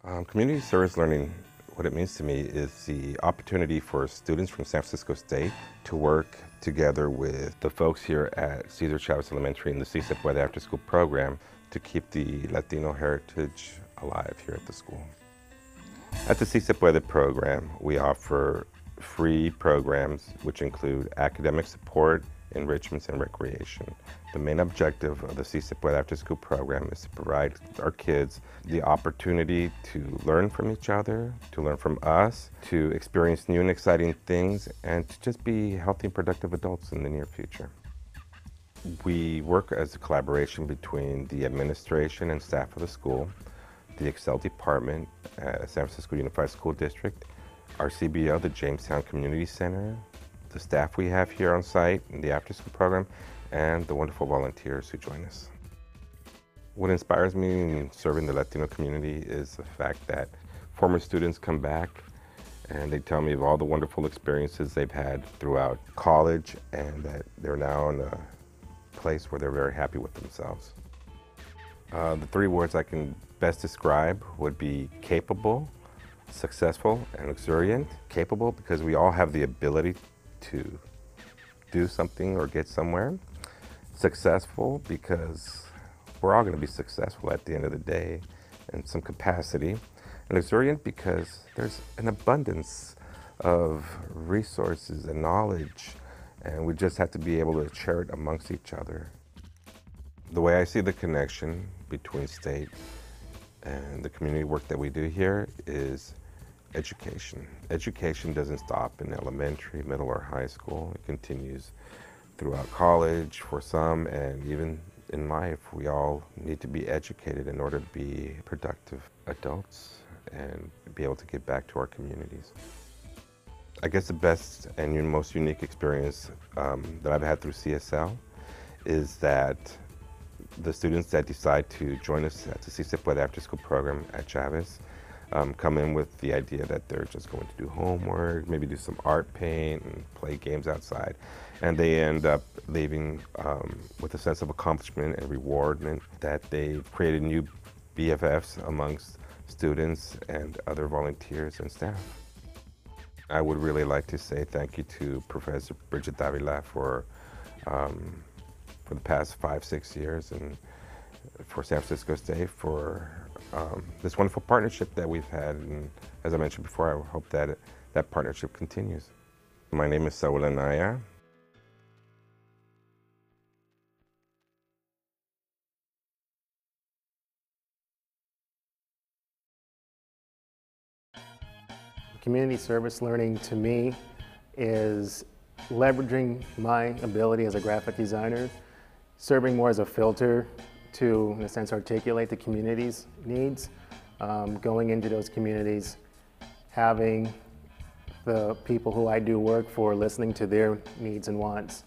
Community service learning, what it means to me is the opportunity for students from San Francisco State to work together with the folks here at Cesar Chavez Elementary in the CSL Award After School program to keep the Latino heritage alive here at the school. At the CSL Award program, we offer free programs which include academic support, enrichments, and recreation. The main objective of the CSL Award After School program is to provide our kids the opportunity to learn from each other, to learn from us, to experience new and exciting things, and to just be healthy and productive adults in the near future. We work as a collaboration between the administration and staff of the school, the Excel department at San Francisco Unified School District, our CBO, the Jamestown Community Center, the staff we have here on site in the after-school program, and the wonderful volunteers who join us. What inspires me in serving the Latino community is the fact that former students come back and they tell me of all the wonderful experiences they've had throughout college, and that they're now in a place where they're very happy with themselves. The three words I can best describe would be capable, successful, and luxuriant. Capable because we all have the ability to do something or get somewhere. Successful because we're all going to be successful at the end of the day in some capacity. And luxuriant because there's an abundance of resources and knowledge, and we just have to be able to share it amongst each other. The way I see the connection between state and the community work that we do here is education. Education doesn't stop in elementary, middle, or high school. It continues throughout college for some, and even in life. We all need to be educated in order to be productive adults and be able to give back to our communities. I guess the best and most unique experience that I've had through CSL is that the students that decide to join us at the CSL Award After School program at Chavez come in with the idea that they're just going to do homework, maybe do some art paint and play games outside. And they end up leaving with a sense of accomplishment and rewardment that they've created new BFFs amongst students and other volunteers and staff. I would really like to say thank you to Professor Bridget Davila for the past 5-6 years, and for San Francisco State for this wonderful partnership that we've had. And as I mentioned before, I hope that that partnership continues. My name is Saul Anaya. Community service learning to me is leveraging my ability as a graphic designer, serving more as a filter to, in a sense, articulate the community's needs, going into those communities, having the people who I do work for listening to their needs and wants.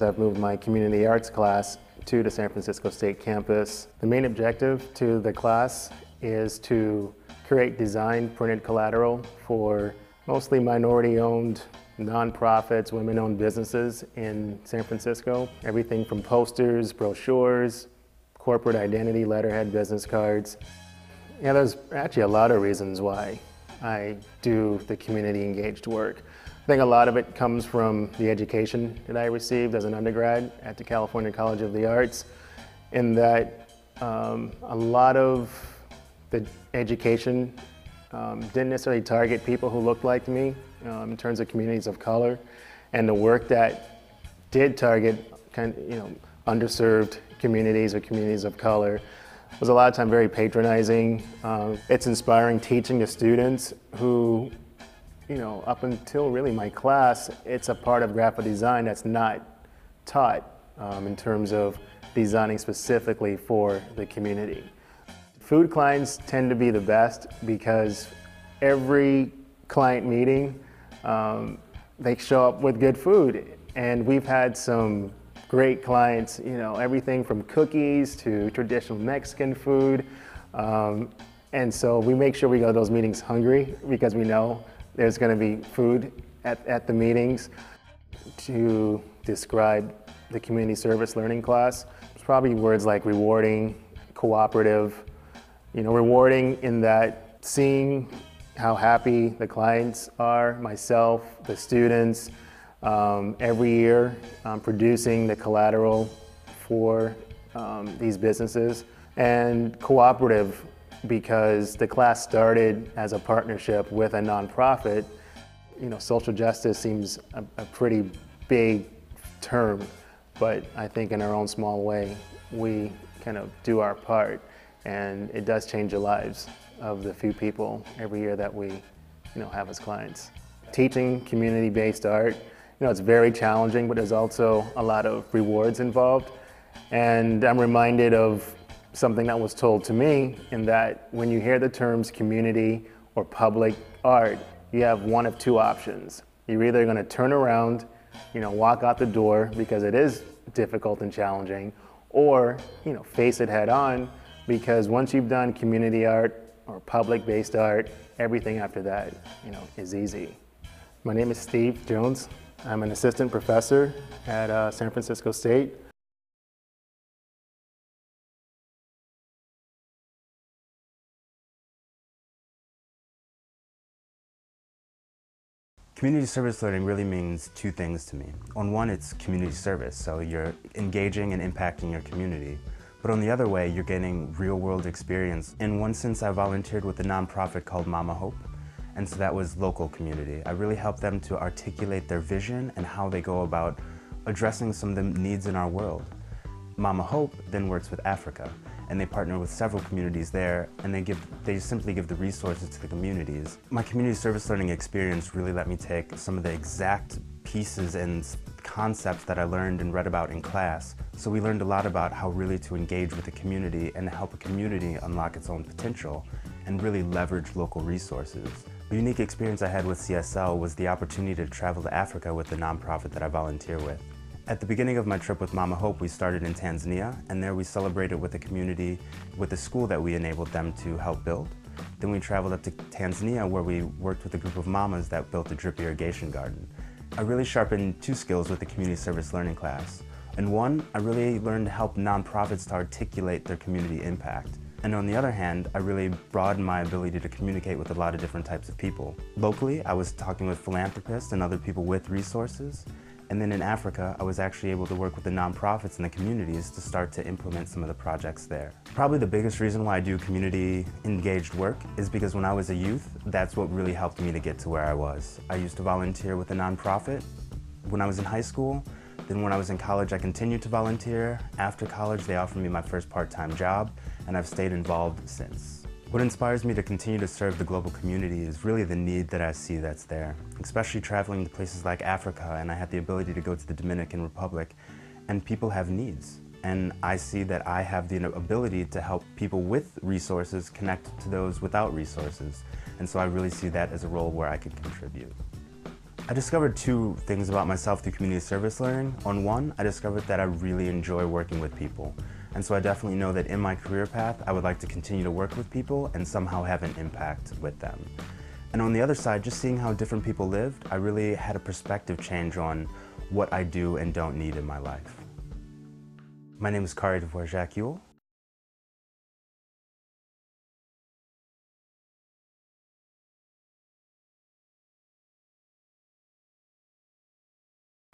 I've moved my community arts class to the San Francisco State campus. The main objective to the class is to create design printed collateral for mostly minority-owned nonprofits, women-owned businesses in San Francisco. Everything from posters, brochures, corporate identity, letterhead, business cards. Yeah, there's actually a lot of reasons why I do the community engaged work. I think a lot of it comes from the education that I received as an undergrad at the California College of the Arts, in that a lot of the education didn't necessarily target people who looked like me in terms of communities of color, and the work that did target underserved communities or communities of color was a lot of time very patronizing. It's inspiring teaching the students who, up until really my class, it's a part of graphic design that's not taught in terms of designing specifically for the community. Food clients tend to be the best because every client meeting, they show up with good food. And we've had some great clients, everything from cookies to traditional Mexican food. And so we make sure we go to those meetings hungry because we know there's going to be food at the meetings. To describe the community service learning class, it's probably words like rewarding, cooperative. Rewarding in that seeing how happy the clients are, myself, the students, every year producing the collateral for these businesses, and cooperative because the class started as a partnership with a nonprofit. You know, social justice seems a pretty big term, but I think in our own small way, we kind of do our part, and it does change the lives of the few people every year that we, have as clients. Teaching community-based art, it's very challenging, but there's also a lot of rewards involved. And I'm reminded of something that was told to me, in that when you hear the terms community or public art, you have one of two options. You're either going to turn around, walk out the door because it is difficult and challenging, or face it head on, because once you've done community art or public-based art, everything after that, is easy. My name is Steve Jones. I'm an assistant professor at San Francisco State. Community service learning really means two things to me. On one, it's community service, so you're engaging and impacting your community. But on the other way, you're getting real-world experience. In one sense, I volunteered with a nonprofit called Mama Hope, and so that was local community. I really helped them to articulate their vision and how they go about addressing some of the needs in our world. Mama Hope then works with Africa, and they partner with several communities there, and they simply give the resources to the communities. My community service learning experience really let me take some of the exact pieces and concepts that I learned and read about in class. So we learned a lot about how really to engage with the community and help a community unlock its own potential and really leverage local resources. A unique experience I had with CSL was the opportunity to travel to Africa with the nonprofit that I volunteer with. At the beginning of my trip with Mama Hope, we started in Tanzania, and there we celebrated with the community, with the school that we enabled them to help build. Then we traveled up to Tanzania, where we worked with a group of mamas that built a drip irrigation garden. I really sharpened two skills with the community service learning class. And one, I really learned to help nonprofits to articulate their community impact. And on the other hand, I really broadened my ability to communicate with a lot of different types of people. Locally, I was talking with philanthropists and other people with resources. And then in Africa, I was actually able to work with the nonprofits and the communities to start to implement some of the projects there. Probably the biggest reason why I do community-engaged work is because when I was a youth, that's what really helped me to get to where I was. I used to volunteer with a nonprofit when I was in high school. Then when I was in college, I continued to volunteer. After college, they offered me my first part-time job, and I've stayed involved since. What inspires me to continue to serve the global community is really the need that I see that's there, especially traveling to places like Africa, and I had the ability to go to the Dominican Republic, and people have needs. And I see that I have the ability to help people with resources connect to those without resources. And so I really see that as a role where I could contribute. I discovered two things about myself through community service learning. On one, I discovered that I really enjoy working with people. And so I definitely know that in my career path, I would like to continue to work with people and somehow have an impact with them. And on the other side, just seeing how different people lived, I really had a perspective change on what I do and don't need in my life. My name is Kari Dvorak-Yule.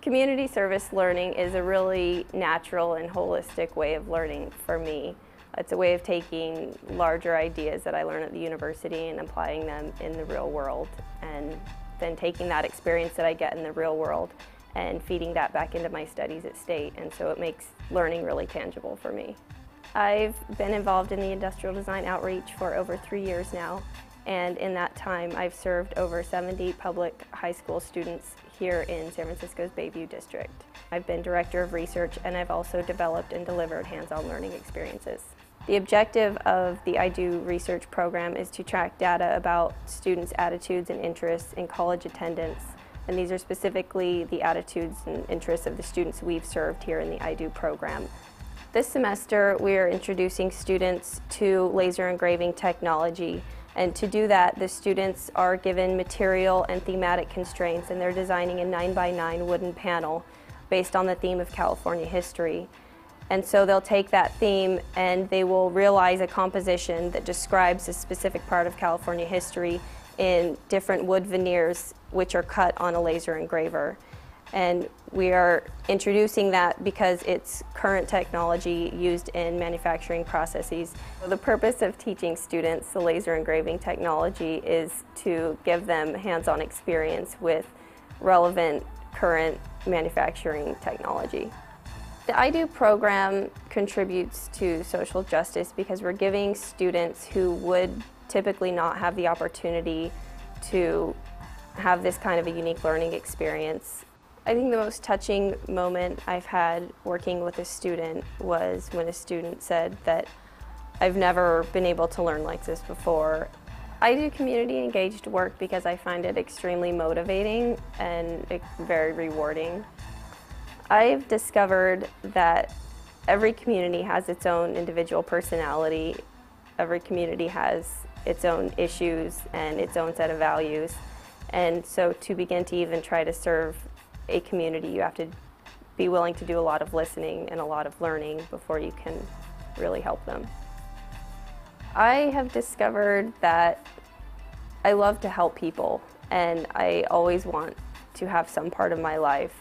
Community service learning is a really natural and holistic way of learning for me. It's a way of taking larger ideas that I learn at the university and applying them in the real world, and then taking that experience that I get in the real world and feeding that back into my studies at State, and so it makes learning really tangible for me. I've been involved in the industrial design outreach for over 3 years now, and in that time I've served over 70 public high school students here in San Francisco's Bayview District. I've been director of research, and I've also developed and delivered hands-on learning experiences. The objective of the I Do research program is to track data about students' attitudes and interests in college attendance, and these are specifically the attitudes and interests of the students we've served here in the I Do program. This semester we are introducing students to laser engraving technology. And to do that, the students are given material and thematic constraints, and they're designing a 9x9 wooden panel based on the theme of California history. And so they'll take that theme and they will realize a composition that describes a specific part of California history in different wood veneers which are cut on a laser engraver. And we are introducing that because it's current technology used in manufacturing processes. The purpose of teaching students the laser engraving technology is to give them hands-on experience with relevant current manufacturing technology. The I Do program contributes to social justice because we're giving students who would typically not have the opportunity to have this kind of a unique learning experience. I think the most touching moment I've had working with a student was when a student said that I've never been able to learn like this before. I do community engaged work because I find it extremely motivating and very rewarding. I've discovered that every community has its own individual personality. Every community has its own issues and its own set of values. And so to begin to even try to serve a community, you have to be willing to do a lot of listening and a lot of learning before you can really help them. I have discovered that I love to help people, and I always want to have some part of my life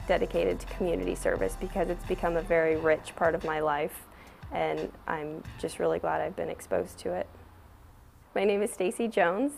dedicated to community service because it's become a very rich part of my life, and I'm just really glad I've been exposed to it. My name is Stacy Jones,